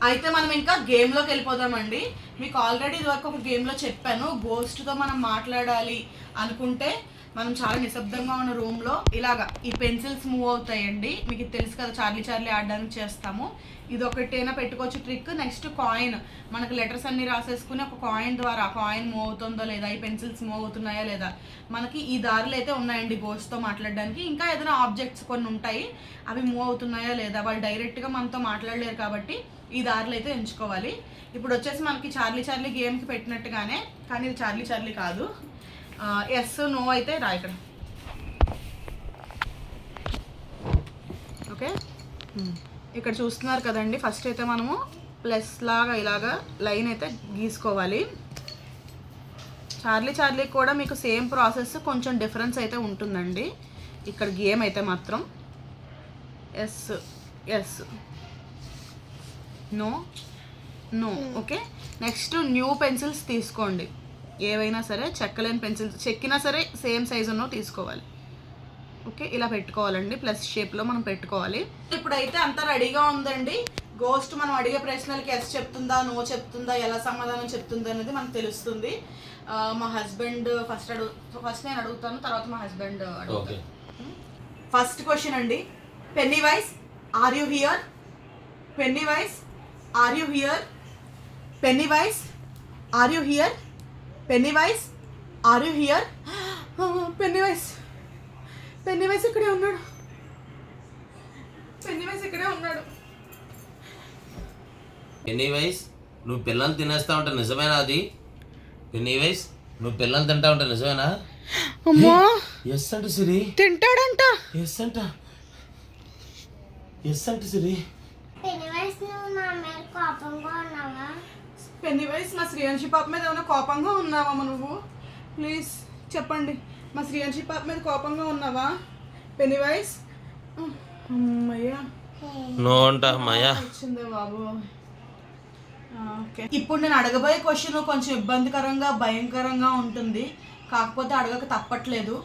అయితే మనం ఇంకా గేమ్లోకి వెళ్ళిపోదామండి. మీకు ఆల్రెడీ ఇదివరకు ఒక గేమ్లో చెప్పాను, గోస్ట్తో మనం మాట్లాడాలి అనుకుంటే మనం చాలా నిశ్శబ్దంగా ఉన్న రూమ్లో ఇలాగా ఈ పెన్సిల్స్ మూవ్ అవుతాయండి. మీకు ఇది తెలుసు కదా, చార్లీ ఆడడానికి చేస్తాము. ఇది ఒకటైనా పెట్టుకోవచ్చు ట్రిక్. నెక్స్ట్ కాయిన్, మనకు లెటర్స్ అన్ని రాసేసుకుని ఒక కాయిన్ ద్వారా ఆ కాయిన్ మూవ్ అవుతుందో లేదా, ఈ పెన్సిల్స్ మూవ్ అవుతున్నాయా లేదా, మనకి ఈ దారులు అయితే ఉన్నాయండి గోస్ట్తో మాట్లాడడానికి. ఇంకా ఏదైనా ఆబ్జెక్ట్స్ కొన్ని ఉంటాయి, అవి మూవ్ అవుతున్నాయా లేదా, వాళ్ళు డైరెక్ట్గా మనతో మాట్లాడలేరు కాబట్టి ఈ దారులు అయితే ఎంచుకోవాలి. ఇప్పుడు వచ్చేసి మనకి చార్లీ గేమ్కి పెట్టినట్టుగానే, కానీ ఇది చార్లీ కాదు. ఎస్ నో అయితే రా ఇక్కడ. ఓకే, ఇక్కడ చూస్తున్నారు కదండి. ఫస్ట్ అయితే మనము ప్లస్ లాగా ఇలాగా లైన్ అయితే గీసుకోవాలి. చార్లీ కూడా మీకు సేమ్ ప్రాసెస్, కొంచెం డిఫరెన్స్ అయితే ఉంటుందండి. ఇక్కడ గేమ్ అయితే మాత్రం yes no. Okay, next new pencils తీసుకోండి. ఏవైనా సరే, చెక్కలేని పెన్సిల్స్, చెక్కినా సరే సేమ్ సైజు ఉన్నో తీసుకోవాలి. ఓకే, ఇలా పెట్టుకోవాలండి, ప్లస్ షేప్లో మనం పెట్టుకోవాలి. ఇప్పుడైతే అంతా రెడీగా ఉందండి. గోస్ట్ మనం అడిగే ప్రశ్నలకి ఎస్ చెప్తుందా, నో చెప్తుందా, ఎలా సమాధానం చెప్తుందా అనేది మనకు తెలుస్తుంది. మా హస్బెండ్ ఫస్ట్ నేను అడుగుతాను, తర్వాత మా హస్బెండ్ అడుగుతాను. ఫస్ట్ క్వశ్చన్ అండి, Pennywise are you here? Pennywise are you here? Pennywise are you here? Pennywise are you here? Pennywise ఇక్కడే ఉన్నాడు. పెన్నీవైస్, నువ్వు పిల్లల్ని తినేస్తా ఉంటా నిజమేనా? అది పెన్నీవైస్, నువ్వు పిల్లల్ని తింటా ఉంటా నిజమేనా? అమ్మా, ఎస్ అంట సిరి. తింటాడంట. ఎస్ అంట సిరి. పెన్నీవైస్ నువ్వు నా మీద కోపంగా ఉన్నావా? పెన్నీవైస్, మా శ్రీయాంశి పాప మీద ఏమైనా కోపంగా ఉన్నావా నువ్వు? ప్లీజ్ చెప్పండి, మా శ్రీయాంశి పాప మీద కోపంగా ఉన్నావా పెన్నీవైస్? అమ్మయ్యా, నో అంట అమ్మయ్యా వచ్చిందే బాబు. ఓకే, ఇప్పుడు నేను అడగబోయే క్వశ్చన్ కొంచెం ఇబ్బందికరంగా, భయంకరంగా ఉంటుంది, కాకపోతే అడగక తప్పట్లేదు.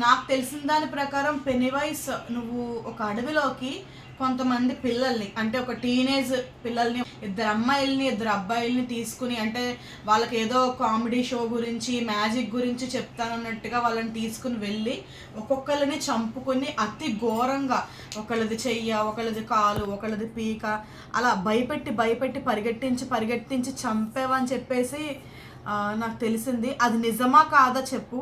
నాకు తెలిసిన దాని ప్రకారం పెన్నీవైస్, నువ్వు ఒక అడవిలోకి కొంతమంది పిల్లల్ని, అంటే ఒక టీనేజ్ పిల్లల్ని, ఇద్దరు అమ్మాయిల్ని ఇద్దరు అబ్బాయిల్ని తీసుకుని, అంటే వాళ్ళకి ఏదో కామెడీ షో గురించి, మ్యాజిక్ గురించి చెప్తానన్నట్టుగా వాళ్ళని తీసుకుని వెళ్ళి ఒక్కొక్కరిని చంపుకొని అతి ఘోరంగా, ఒకళ్ళది చెయ్య, ఒకళ్ళది కాలు, ఒకళ్ళది పీక, అలా భయపెట్టి పరిగెట్టించి చంపేవని చెప్పేసి నాకు తెలిసింది. అది నిజమా కాదా చెప్పు.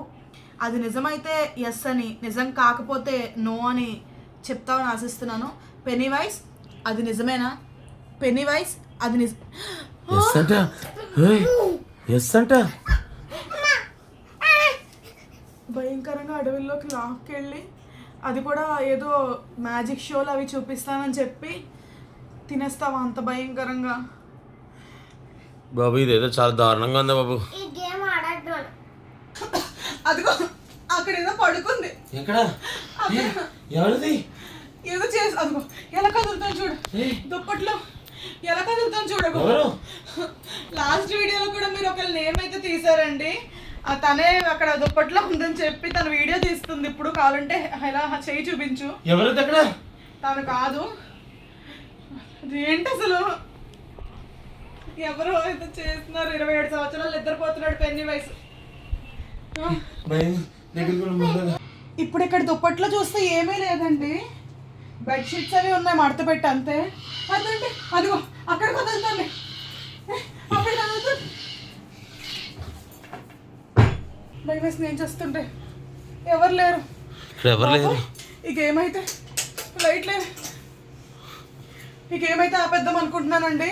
అది నిజమైతే ఎస్ అని, నిజం కాకపోతే నో అని చెప్తావని ఆశిస్తున్నాను. పెన్నీవైస్, అది నిజమేనా? పెన్నీవైస్, అది ఎస్ అంట. భయంకరంగా అడవుల్లోకి లాక్కెళ్ళి, అది కూడా ఏదో మ్యాజిక్ షోలు అవి చూపిస్తానని చెప్పి తినేస్తావా అంత భయంకరంగా? బాబు ఇదేదో చాలా దారుణంగా ఉందా బాబు. ఈ గేమ్ ఆడద్దు. అదిగో అక్కడ ఏదో పడుకుంది. ఎక్కడ? ఎవరిది? ఏదో చేసి, అదిగో ఎలా కదులుతాను చూడు, దుప్పట్లో ఎలా కదులుతాను చూడకు. లాస్ట్ వీడియోలో కూడా మీరు ఒకళ్ళ నేమ్ అయితే తీసారండి, తనే అక్కడ దుప్పట్లో ఉందని చెప్పి తన వీడియో తీస్తుంది. ఇప్పుడు కావాలంటే ఎలా చేయి చూపించు. ఎవరిది అక్కడ? తను కాదు. ఏంటి అసలు, ఎవరో అయితే చేస్తున్నారు. 27 సంవత్సరాలు నిద్రపోతున్నాడు పెన్నీవైస్. ఇప్పుడు ఇక్కడ దుప్పట్లో చూస్తే ఏమీ లేదండి, బెడ్షీట్స్ అవి ఉన్నాయి మడత పెట్టి అంతే. అదంటే అదిగో అక్కడ కదులుతుంది, అక్కడ కదులుతుంది. భయమేసి నేను చేస్తుంటే ఎవరు లేరు. ఇకేమైతే లైట్ లేదు, ఇకేమైతే ఆపేద్దాం అనుకుంటున్నానండి.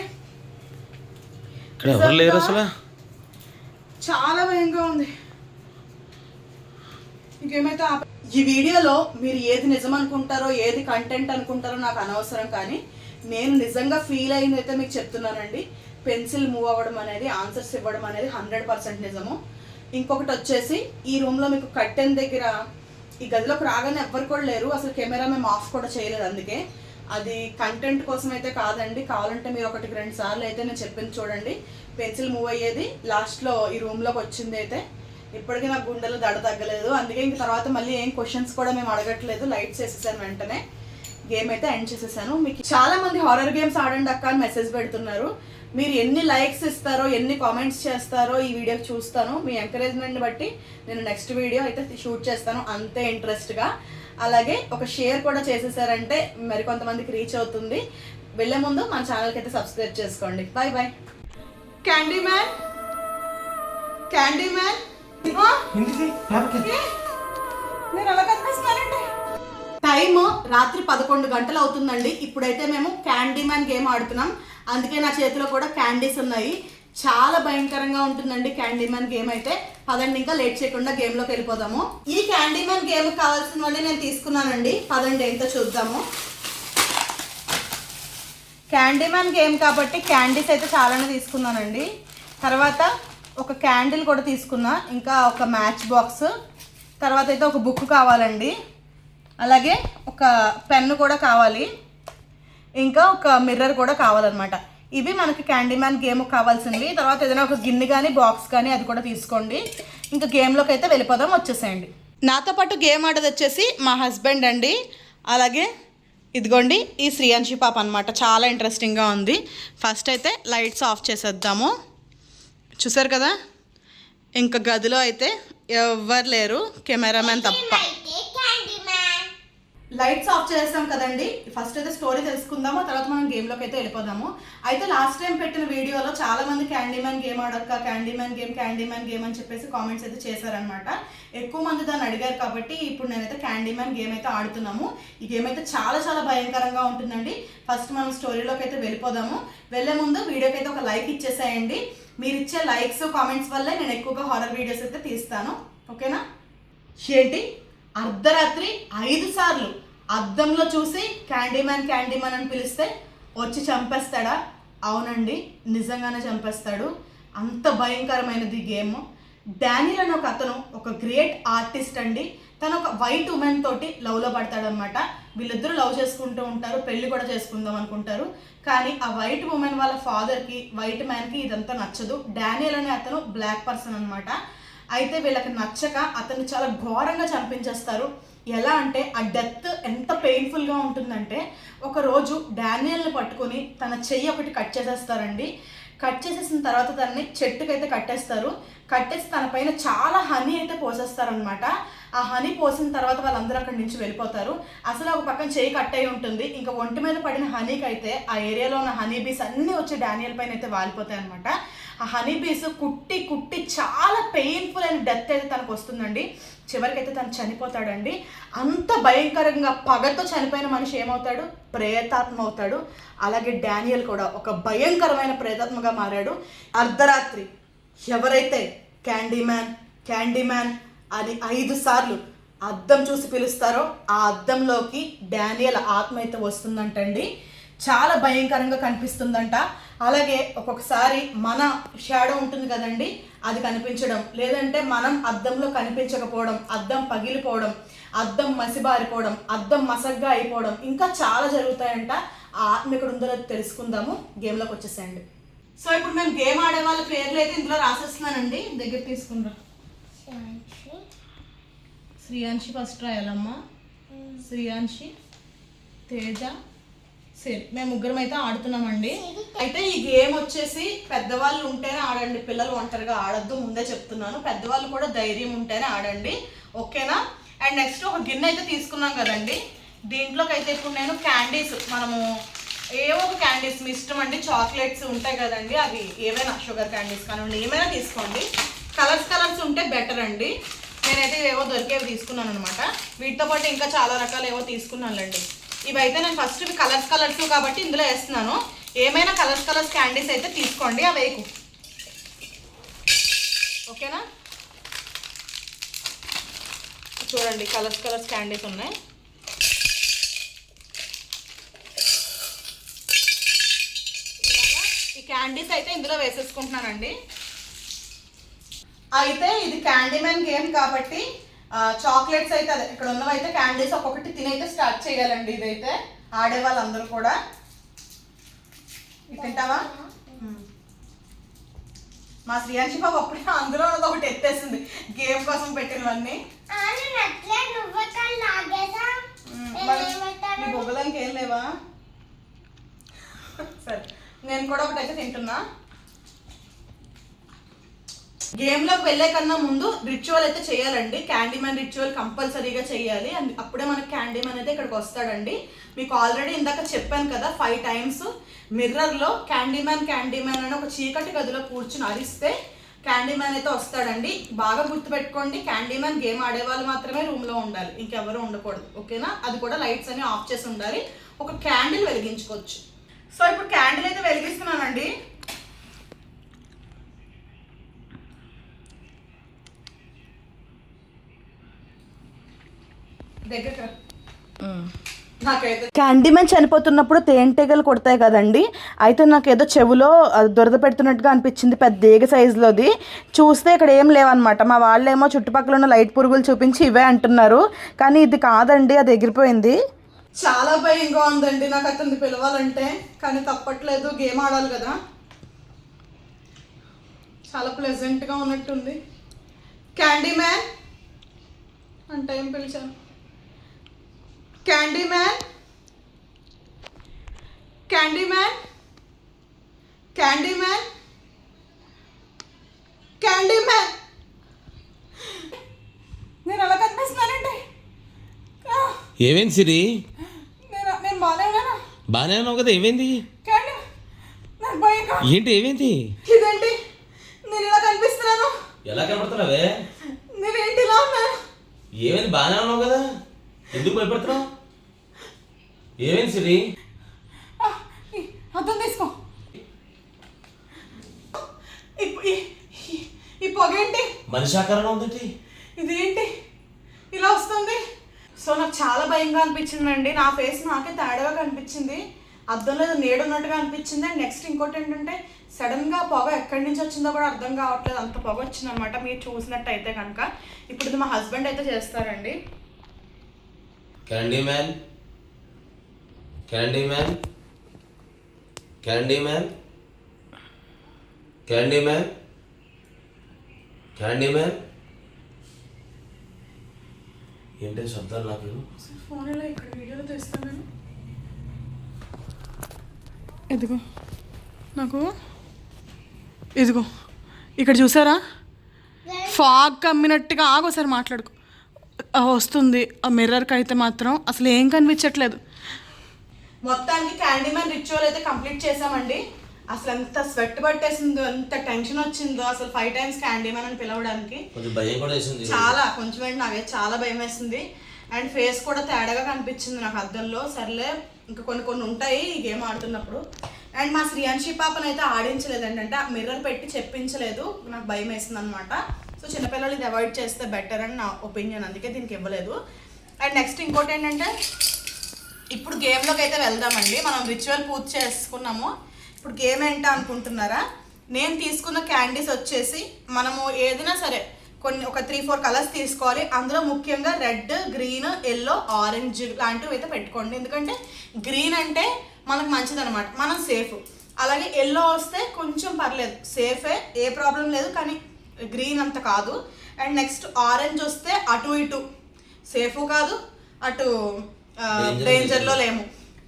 ఎవరు లేరు అసలు, చాలా భయంగా ఉంది. ఇంకేమైతే ఈ వీడియోలో మీరు ఏది నిజం అనుకుంటారో ఏది కంటెంట్ అనుకుంటారో నాకు అనవసరం, కానీ నేను నిజంగా ఫీల్ అయింది అయితే మీకు చెప్తున్నానండి. పెన్సిల్ మూవ్ అవ్వడం అనేది, ఆన్సర్స్ ఇవ్వడం అనేది 100% నిజము. ఇంకొకటి వచ్చేసి ఈ రూమ్లో మీకు కర్టెన్ దగ్గర ఈ గదిలోకి రాగానే ఎవ్వరు కూడా లేరు, అసలు కెమెరా మేము ఆఫ్ కూడా చేయలేదు. అందుకే అది కంటెంట్ కోసం అయితే కాదండి. కావాలంటే మీరు 1-2 సార్లు అయితే నేను చెప్పింది చూడండి. పెన్సిల్ మూవ్ అయ్యేది లాస్ట్లో ఈ రూమ్లోకి వచ్చింది అయితే ఇప్పటికీ నాకు గుండెలు దడ తగ్గలేదు. అందుకే ఇంక తర్వాత మళ్ళీ ఏం క్వశ్చన్స్ కూడా మేము అడగట్లేదు, లైట్స్ వేసేసాను, వెంటనే గేమ్ అయితే ఎండ్ చేసేసాను. మీకు చాలా మంది హారర్ గేమ్స్ ఆడండి అక్క అని మెసేజ్ పెడుతున్నారు. మీరు ఎన్ని లైక్స్ ఇస్తారో, ఎన్ని కామెంట్స్ చేస్తారో ఈ వీడియోకి చూస్తాను. మీ ఎంకరేజ్మెంట్ని బట్టి నేను నెక్స్ట్ వీడియో అయితే షూట్ చేస్తాను, అంతే ఇంట్రెస్ట్గా. అలాగే ఒక షేర్ కూడా చేసేసారంటే మరికొంతమందికి రీచ్ అవుతుంది. వెళ్ళే ముందు మన ఛానల్కి అయితే సబ్స్క్రైబ్ చేసుకోండి. Bye bye. Candy man, candy man, మీరు అలా కనిపిస్తున్నారండి. టైమ్ రాత్రి 11 గంటలు అవుతుందండి. ఇప్పుడైతే మేము క్యాండీ మ్యాన్ గేమ్ ఆడుతున్నాం. అందుకే నా చేతిలో కూడా క్యాండీస్ ఉన్నాయి. చాలా భయంకరంగా ఉంటుందండి క్యాండీ మ్యాన్ గేమ్ అయితే. పదండి, ఇంకా లేట్ చేయకుండా గేమ్లోకి వెళ్ళిపోదాము. ఈ క్యాండీ మ్యాన్ గేమ్ కావాల్సినవన్నీ నేను తీసుకున్నానండి. పదండి ఏంటో చూద్దాము. క్యాండీ మ్యాన్ గేమ్ కాబట్టి క్యాండీస్ అయితే చాలానే తీసుకున్నానండి. తర్వాత ఒక క్యాండిల్ కూడా తీసుకున్నా, ఇంకా ఒక మ్యాచ్ బాక్స్, తర్వాత అయితే ఒక బుక్ కావాలండి, అలాగే ఒక పెన్ను కూడా కావాలి, ఇంకా ఒక మిర్రర్ కూడా కావాలన్నమాట. ఇవి మనకి క్యాండీ మ్యాన్ గేమ్ కావాల్సింది. తర్వాత ఏదైనా ఒక గిన్నె కానీ బాక్స్ కానీ అది కూడా తీసుకోండి. ఇంకా గేమ్లోకి అయితే వెళ్ళిపోదాం, వచ్చేసేయండి. నాతో పాటు గేమ్ ఆడేది వచ్చేసి మా హస్బెండ్ అండి. అలాగే ఇదిగోండి ఈ శ్రీయాన్షి పాప అనమాట. చాలా ఇంట్రెస్టింగ్గా ఉంది. ఫస్ట్ అయితే లైట్స్ ఆఫ్ చేసేద్దాము. చూసారు కదా, ఇంకా గదిలో అయితే ఎవ్వరు లేరు, కెమెరామెన్ తప్ప. లైట్స్ ఆఫ్ చేస్తాం కదండి. ఫస్ట్ అయితే స్టోరీ తెలుసుకుందాము, తర్వాత మనం గేమ్లోకి అయితే వెళ్ళిపోదాము. అయితే లాస్ట్ టైం పెట్టిన వీడియోలో చాలా మంది క్యాండీ మ్యాన్ గేమ్ ఆడక్క, క్యాండీ మ్యాన్ గేమ్ అని చెప్పేసి కామెంట్స్ అయితే చేశారనమాట. ఎక్కువ మంది దాన్ని అడిగారు కాబట్టి ఇప్పుడు నేనైతే క్యాండీ మ్యాన్ గేమ్ అయితే ఆడుతున్నాము. ఈ గేమ్ అయితే చాలా చాలా భయంకరంగా ఉంటుందండి. ఫస్ట్ మనం స్టోరీలోకి అయితే వెళ్ళిపోదాము. వెళ్ళే ముందు వీడియోకి అయితే ఒక లైక్ ఇచ్చేసేయండి. మీరు ఇచ్చే లైక్స్ కామెంట్స్ వల్లే నేను ఎక్కువగా హారర్ వీడియోస్ అయితే తీస్తాను, ఓకేనా? ఏంటి, అర్ధరాత్రి 5 సార్లు అద్దంలో చూసి క్యాండీ మ్యాన్ అని పిలిస్తే వచ్చి చంపేస్తాడా? అవునండి, నిజంగానే చంపేస్తాడు. అంత భయంకరమైనది గేమ్. డానియల్ అనే ఒక అతను ఒక గ్రేట్ ఆర్టిస్ట్ అండి. తను ఒక వైట్ ఉమెన్ తోటి లవ్లో పడతాడనమాట. వీళ్ళిద్దరూ లవ్ చేసుకుంటూ ఉంటారు, పెళ్లి కూడా చేసుకుందాం అనుకుంటారు. కానీ ఆ వైట్ ఉమెన్ వాళ్ళ ఫాదర్కి, వైట్ మ్యాన్కి ఇదంతా నచ్చదు. డానియల్ అనే అతను బ్లాక్ పర్సన్ అనమాట. అయితే వీళ్ళకి నచ్చక అతన్ని చాలా ఘోరంగా చంపించేస్తారు. ఎలా అంటే ఆ డెత్ ఎంత పెయిన్ఫుల్గా ఉంటుందంటే, ఒకరోజు డానియల్ని పట్టుకొని తన చెయ్యి ఒకటి కట్ చేసేస్తారండి. కట్ చేసేసిన తర్వాత దాన్ని చెట్టుకైతే కట్టేస్తారు. కట్టేసి తన పైన చాలా హనీ అయితే పోసేస్తారనమాట. ఆ హనీ పోసిన తర్వాత వాళ్ళందరూ అక్కడి నుంచి వెళ్ళిపోతారు. అసలు ఒక పక్కన చెయ్యి కట్ అయి ఉంటుంది. ఇంకా ఒంటి మీద పడిన హనీకి అయితే ఆ ఏరియాలో ఉన్న హనీ బీస్ అన్నీ వచ్చి డానియల్ పైన అయితే వాలిపోతాయి అనమాట. ఆ హనీ బీస్ కుట్టి కుట్టి చాలా పెయిన్ఫుల్ అయిన డెత్ అయితే తనకు వస్తుందండి. చివరికి అయితే తను చనిపోతాడండి. అంత భయంకరంగా పగతో చనిపోయిన మనిషి ఏమవుతాడు? ప్రేతాత్మ అవుతాడు. అలాగే డానియల్ కూడా ఒక భయంకరమైన ప్రేతాత్మగా మారాడు. అర్ధరాత్రి ఎవరైతే క్యాండీ మ్యాన్ అని 5 సార్లు అద్దం చూసి పిలుస్తారో ఆ అద్దంలోకి డానియల్ ఆత్మ అయితే వస్తుందంటండి. చాలా భయంకరంగా కనిపిస్తుందంట. అలాగే ఒక్కొక్కసారి మన షాడో ఉంటుంది కదండి, అది కనిపించడం, లేదంటే మనం అద్దంలో కనిపించకపోవడం, అద్దం పగిలిపోవడం, అద్దం మసిబారిపోవడం, అద్దం మసగ్గా అయిపోవడం, ఇంకా చాలా జరుగుతాయంట. ఆ ఆత్మ ఇక్కడ ఉందో తెలుసుకుందాము. గేమ్లోకి వచ్చేసేయండి. సో ఇప్పుడు మేము గేమ్ ఆడే వాళ్ళ పేర్లు అయితే ఇందులో రాసేస్తున్నానండి. దగ్గర తీసుకుందాం. శ్రీయాన్షి ఫస్ట్ రాయాలమ్మా. శ్రీయాన్షి, తేజ, సరే మేము ముగ్గురం అయితే ఆడుతున్నామండి. అయితే ఈ గేమ్ వచ్చేసి పెద్దవాళ్ళు ఉంటేనే ఆడండి, పిల్లలు ఒంటరిగా ఆడద్దు, ముందే చెప్తున్నాను. పెద్దవాళ్ళు కూడా ధైర్యం ఉంటేనే ఆడండి, ఓకేనా? అండ్ నెక్స్ట్ ఒక గిన్నె అయితే తీసుకున్నాం కదండి. దీంట్లోకి అయితే ఇప్పుడు నేను క్యాండీస్, మనము ఏవో ఒక క్యాండీస్ మీ ఇష్టం అండి. చాక్లెట్స్ ఉంటాయి కదండి, అవి ఏవైనా షుగర్ క్యాండీస్ కానివ్వండి, ఏమైనా తీసుకోండి. కలర్స్ ఉంటే బెటర్ అండి. నేనైతే ఏవో దొరికేవి తీసుకున్నాను అనమాట. వీటితో పాటు ఇంకా చాలా రకాలు ఏవో తీసుకున్నానులేండి. ఇవైతే నేను ఫస్ట్ ఇవి కలర్స్ కాబట్టి ఇందులో వేస్తున్నాను. ఏమైనా కలర్స్ క్యాండీస్ అయితే తీసుకోండి, అవి వేయకు, ఓకేనా? చూడండి కలర్స్ క్యాండీస్ ఉన్నాయి. ఈ క్యాండీస్ అయితే ఇందులో వేసేసుకుంటున్నానండి. అయితే ఇది క్యాండీమ్యాన్ గేమ్ కాబట్టి చాక్లెట్స్ అయితే అదే ఇక్కడ ఉన్నవైతే క్యాండీస్ ఒక్కొక్కటి తినైతే స్టార్ట్ చేయాలండి. ఇదైతే ఆడే వాళ్ళందరూ కూడా. ఇది తింటావా? మా శ్రీయాంశి బాబు అప్పుడే అందులో ఒకటి ఎత్తేసింది గేమ్ కోసం పెట్టినవన్నీ. నీ బొగ్గలానికి ఏం లేవా? సరే నేను కూడా ఒకటి అయితే తింటున్నా. గేమ్లోకి వెళ్ళే కన్నా ముందు రిచువల్ అయితే చేయాలండి. క్యాండీమ్యాన్ రిచువల్ కంపల్సరీగా చేయాలి. అప్పుడే మనకి క్యాండీమ్యాన్ అయితే ఇక్కడికి వస్తాడండి. మీకు ఆల్రెడీ ఇందాక చెప్పాను కదా 5 times మిర్రర్లో క్యాండీమ్యాన్ అని ఒక చీకటి గదిలో కూర్చుని అరిస్తే క్యాండీమ్యాన్ అయితే వస్తాడండి. బాగా గుర్తుపెట్టుకోండి, క్యాండీమ్యాన్ గేమ్ ఆడేవాళ్ళు మాత్రమే రూమ్లో ఉండాలి, ఇంకెవరూ ఉండకూడదు. ఓకేనా? అది కూడా లైట్స్ అన్ని ఆఫ్ చేసి ఉండాలి. ఒక క్యాండిల్ వెలిగించుకోవచ్చు. సో ఇప్పుడు క్యాండిల్ అయితే వెలిగిస్తున్నానండి. దగ్గర క్యాండీమ్యాన్ చనిపోతున్నప్పుడు తేనెటీగలు కొడతాయి కదండి. అయితే నాకు ఏదో చెవులో దురద పెడుతున్నట్టుగా అనిపించింది, పెద్ద ఏగ సైజులోది. చూస్తే ఇక్కడ ఏం లేవన్నమాట. మా వాళ్ళేమో చుట్టుపక్కల ఉన్న లైట్ పురుగులు చూపించి ఇవే అంటున్నారు, కానీ ఇది కాదండి, అది ఎగిరిపోయింది. చాలా భయంగా ఉందండి నాకు అతన్ని పిలవాలంటే, కానీ తప్పట్లేదు, గేమ్ ఆడాలి కదా. చాలా ప్లెజెంట్గా ఉన్నట్టుంది. క్యాండీమ్యాన్ అంటే ఏం పిలిచాను? క్యాండీమ్యాన్ క్యాండీమ్యాన్ క్యాండీమ్యాన్ క్యాండీమ్యాన్ నేను అలా కనిపిస్తున్నానండి. ఏమైంది సిరి? నేను బాగాలేనా? బాగానే ఉన్నావు కదా, ఏమైంది? నాకు భయంగా. ఏంటి ఏమైంది? ఇదేంటి నేను ఇలా కనిపిస్తున్నాను? ఎలా కనపడుతున్నావే? నేనేంటి ఇలా ఉన్నాను? ఏమైంది? బాగానే ఉన్నావు కదా, ఎందుకు భయపడుతున్నావు? ఏమైంది సిరి? అర్థం తీసుకో. ఈ పొగ ఏంటి? మనిషి ఆకారంలో ఉందండి. ఇది ఏంటి ఇలా వస్తుంది? సో నాకు చాలా భయంగా అనిపించిందండి. నా ఫేస్ నాకే తేడాగా కనిపించింది, అద్దంలో నేడున్నట్టుగా అనిపించింది. అండ్ నెక్స్ట్ ఇంకోటి ఏంటంటే సడన్గా పొగ ఎక్కడి నుంచి వచ్చిందో కూడా అర్థం కావట్లేదు, అంత పొగ వచ్చింది అనమాట. మీరు చూసినట్టయితే కనుక ఇప్పుడు ఇది మా హస్బెండ్ అయితే చేస్తారండి. క్యాండీమ్యాన్ క్యాండీమ్యాన్ క్యాండీమ్యాన్ క్యాండీమ్యాన్ క్యాండీమ్యాన్ ఏంటి శబ్దాలు? నాకు ఫోన్ ఇలా ఇక్కడ వీడియోలో తీస్తాను నేను. ఇదిగో నాకు ఇదిగో ఇక్కడ చూసారా, ఫాగ్ కమ్మినట్టుగా. ఆగోసారి మాట్లాడుకో. వస్తుంది ఆ మిర్రర్కి అయితే మాత్రం అసలు ఏం కనిపించట్లేదు. మొత్తానికి క్యాండీమ్యాన్ రిచువల్ అయితే కంప్లీట్ చేసామండి. అసలు ఎంత స్వెట్ పట్టేసిందో, ఎంత టెన్షన్ వచ్చిందో అసలు 5 times క్యాండీమ్యాన్ అని పిలవడానికి. చాలా కొంచెం ఏంటి నాకైతే చాలా భయం వేసింది. అండ్ ఫేస్ కూడా తేడాగా కనిపించింది నాకు అద్దంలో. సర్లే ఇంకా కొన్ని ఉంటాయి ఈ గేమ్ ఆడుతున్నప్పుడు. అండ్ మా శ్రీయాంశి పాపను అయితే ఆడించలేదండి, అంటే మిర్రర్ పెట్టి చెప్పించలేదు, నాకు భయం వేసింది అనమాట. సో చిన్నపిల్లలు ఇది అవాయిడ్ చేస్తే బెటర్ అని నా ఒపీనియన్, అందుకే దీనికి ఇవ్వలేదు. అండ్ నెక్స్ట్ ఇంకోటి ఏంటంటే ఇప్పుడు గేమ్లోకి అయితే వెళ్దామండి. మనం రిచువల్ పూర్తి చేసుకున్నాము, ఇప్పుడు గేమ్ ఏంటో అనుకుంటున్నారా? నేను తీసుకున్న క్యాండీస్ వచ్చేసి మనము ఏదైనా సరే ఒక 3-4 కలర్స్ తీసుకోవాలి. అందులో ముఖ్యంగా రెడ్, గ్రీన్, ఎల్లో, ఆరెంజ్ లాంటివి అయితే పెట్టుకోండి, ఎందుకంటే గ్రీన్ అంటే మనకు మంచిది అనమాట, మనం సేఫ్. అలాగే ఎల్లో వస్తే కొంచెం పర్లేదు, సేఫే, ఏ ప్రాబ్లం లేదు, కానీ గ్రీన్ అంత కాదు. అండ్ నెక్స్ట్ ఆరెంజ్ వస్తే అటు ఇటు సేఫ్ కాదు, అటు డేంజర్లో లేము.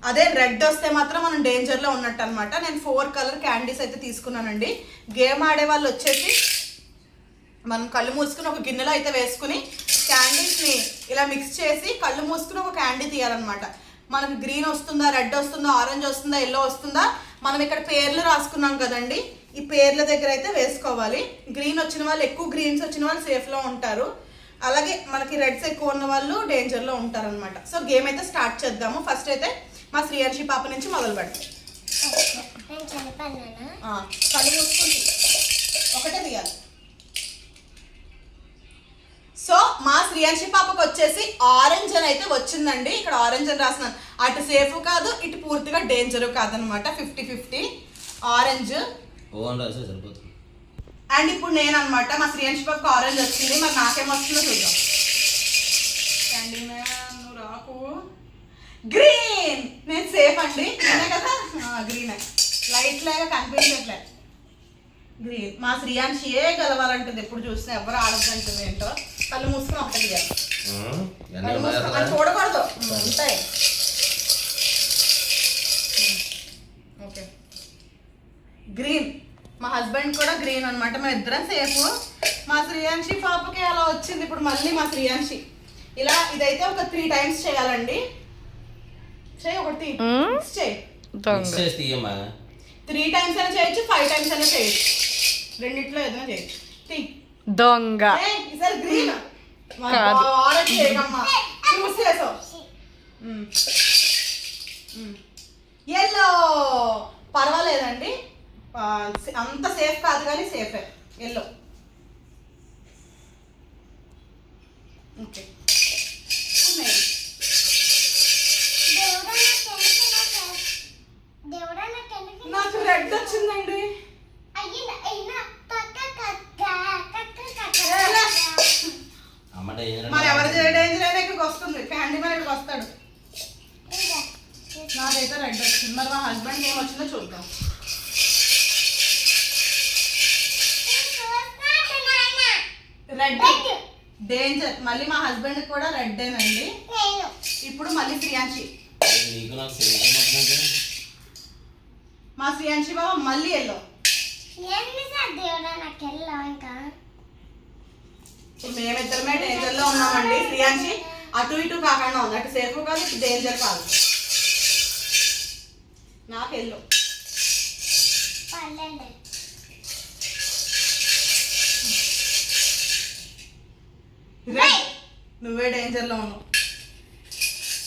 అదే రెడ్ వస్తే మాత్రం మనం డేంజర్లో ఉన్నట్టు అనమాట. నేను 4 కలర్ క్యాండీస్ అయితే తీసుకున్నానండి. గేమ్ ఆడే వాళ్ళు వచ్చేసి మనం కళ్ళు మూసుకుని ఒక గిన్నెలో అయితే వేసుకుని క్యాండీస్ని ఇలా మిక్స్ చేసి కళ్ళు మూసుకుని ఒక క్యాండీ తీయాలన్నమాట. మనకు గ్రీన్ వస్తుందా, రెడ్ వస్తుందా, ఆరెంజ్ వస్తుందా, ఎల్లో వస్తుందా, మనం ఇక్కడ పేర్లు రాసుకున్నాం కదండి, ఈ పేర్ల దగ్గర అయితే వేసుకోవాలి. గ్రీన్ వచ్చిన వాళ్ళు, ఎక్కువ గ్రీన్స్ వచ్చిన వాళ్ళు సేఫ్లో ఉంటారు, అలాగే మనకి రెడ్స్ ఎక్కువ ఉన్న వాళ్ళు డేంజర్లో ఉంటారు అనమాట. సో గేమ్ అయితే స్టార్ట్ చేద్దాము. ఫస్ట్ అయితే మా శ్రీయాంశి పాప నుంచి మొదలు పెడతాం. కళ్ళు మూసుకుంటుంది, ఒకటే తీయాలి. సో మా శ్రీయాంశి పాపకు వచ్చేసి ఆరెంజ్ అని అయితే వచ్చిందండి. ఇక్కడ ఆరెంజ్ అని రాస్తున్నాను. అటు సేఫ్ కాదు, ఇటు పూర్తిగా డేంజర్ కాదనమాట. 50-50 ఆరెంజ్. ఓన్ రాసే సరిపోతుంది. అండ్ ఇప్పుడు నేను అనమాట మా శ్రీయాంశి పాపకు ఆరెంజ్ వచ్చింది. మరి నాకేం వస్తుందో చూద్దాం. క్యాండీ మ్యాన్ నువ్వు రాకు. గ్రీన్. నేను సేఫ్ అండి. నేనే కదా. గ్రీన్ లైట్ లాగా కనిపించట్లే. గ్రీన్. మా శ్రీయాంశి ఏ గెలవాలంటుంది. ఎప్పుడు చూసినా ఎవరు ఆడద్దంటుంది. ఏంటో కళ్ళు మూసుకుని ఒకటి కళ్ళు మూసుకుని చూడకూడదు. ఉంటాయి. Okay green. మా హస్బెండ్ కూడా గ్రీన్ అనమాట. మేము ఇద్దరం సేఫ్. మా శ్రీయాంశి పాపకి అలా వచ్చింది. ఇప్పుడు మళ్ళీ మా శ్రీయాంశి ఇలా ఇదైతే ఒక 3 times చేయాలండి. చేయి ఒకటి చేయి. మిక్స్ చేసి తీయమ్మా. 3 times అయినా చేయొచ్చు, 5 times అయినా చేయొచ్చు. రెండిట్లో ఏదైనా చేయొచ్చు. దొంగ. ఈసారి గ్రీన్ ఆరెంజ్ చేయకమ్మా. చూసి చేసావు. ఎల్లో పర్వాలేదండి, అంత సేఫ్ కాదు కానీ సేఫే. ఎల్లో. ఓకే నాకు రెడ్ వచ్చిందండి. మరి ఎవరి డేంజర్ అయినా ఇక్కడికి వస్తుంది. క్యాండీ మ్యాన్ ఇక్కడికి వస్తాడు. నాకైతే రెడ్ వచ్చింది. మరి మా హస్బెండ్కి ఏం వచ్చిందో చూద్దాం. Red danger. మళ్ళీ మా హస్బెండ్ కూడా రెడ్ ఏనండి. ఇప్పుడు మళ్ళీ శ్రీయాంశి. మా శ్రీయాంశి బాబా మళ్ళీ ఎల్లో. ఇప్పుడు మేమిద్దరమే డేంజర్ లో ఉన్నామండి. శ్రీయాంశి అటు ఇటు కాకుండా ఉంది. అటు సేఫ్ కాదు, ఇటు డేంజర్ కాదు. నాకు ఎల్లో. నువ్వే డేంజర్ లో ఉన్నావు.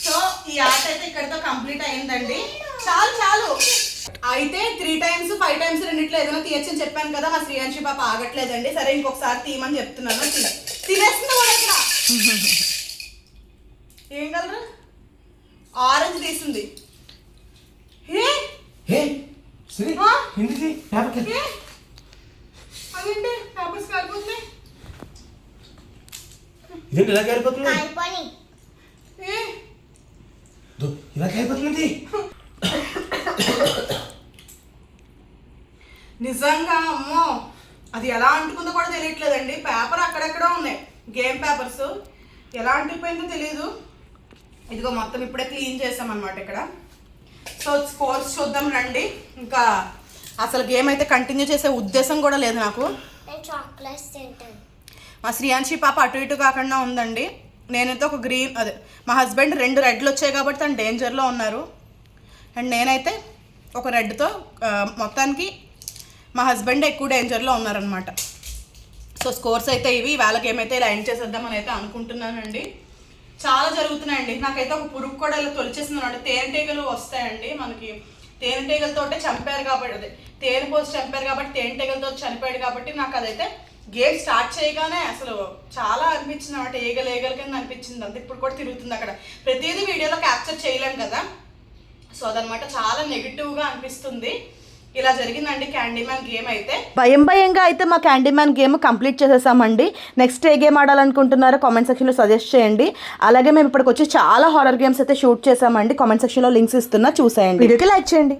సో ఈ ఆట అయితే ఇక్కడితో కంప్లీట్ అయిందండి. చాలు చాలు. అయితే 3 times 5 times రెండిట్లో ఏదైనా తీయచ్చని చెప్పాను కదా. మా శ్రీయాంశి పాప ఆగట్లేదండి. సరే ఇంకొకసారి తీయమని చెప్తున్నాను. తినేస్తుంది కూడా ఇక్కడ. ఏం కలరు? ఆరెంజ్ తీసింది. అదేంటి పేపర్స్ కాలిపోతున్నాయి. ఇదేంటి ఇలా కారిపోతుంది? ఇలా కారిపోతుంది. నిజంగా అమ్మో, అది ఎలా అంటుకుందో కూడా తెలియట్లేదండి. పేపర్ అక్కడెక్కడో ఉన్నాయి, గేమ్ పేపర్స్. ఎలా అంటుకుపోయిందో తెలియదు. ఇదిగో మొత్తం ఇప్పుడే క్లీన్ చేసామన్నమాట ఇక్కడ. సో స్కోర్స్ చూద్దాం రండి. ఇంకా అసలు గేమ్ అయితే కంటిన్యూ చేసే ఉద్దేశం కూడా లేదు నాకు. మా శ్రీయాంశి పాప అటు ఇటు కాకుండా ఉందండి. నేనైతే ఒక గ్రీన్, అదే మా హస్బెండ్ 2 రెడ్లు వచ్చాయి కాబట్టి తను డేంజర్లో ఉన్నారు. అండ్ నేనైతే ఒక రెడ్తో మొత్తానికి మా హస్బెండ్ ఎక్కువ డేంజర్లో ఉన్నారనమాట. సో స్కోర్స్ అయితే ఇవి. వాళ్ళ గేమ్ అయితే ఇలా ఎండ్ చేసేద్దామని అయితే అనుకుంటున్నానండి. చాలా జరుగుతున్నాయండి. నాకైతే ఒక పురుగు కూడా ఇలా తొలిచేసింది అనమాట. తేనెటీగలు వస్తాయండి మనకి. తేనెటీగలతోటే చంపారు కాబట్టి, అదే తేనె పోసి చంపారు కాబట్టి తేనెటీగలతో చనిపోయాడు కాబట్టి నాకు అదైతే గేమ్ స్టార్ట్ చేయగానే అసలు చాలా అనిపించింది అనమాట. ఏగల కింద అనిపించింది. అంత ఇప్పుడు కూడా తిరుగుతుంది అక్కడ. ప్రతిదీ వీడియోలో క్యాప్చర్ చేయలేం కదా. సో అదనమాట చాలా నెగిటివ్గా అనిపిస్తుంది. ఇలా జరిగిందండి క్యాండీ మ్యాన్ గేమ్ అయితే. భయంగా అయితే మా క్యాండీ మ్యాన్ గేమ్ కంప్లీట్ చేసేసామండి. నెక్స్ట్ ఏ గేమ్ ఆడాలనుకుంటున్నారో కామెంట్ సెక్షన్లో సజెస్ట్ చేయండి. అలాగే మేము ఇప్పటికి వచ్చి చాలా హారర్ గేమ్స్ అయితే షూట్ చేసామండి. కామెంట్ సెక్షన్లో లింక్స్ ఇస్తున్నా, చూసేయండి. వీడియోకి లైక్ చేయండి.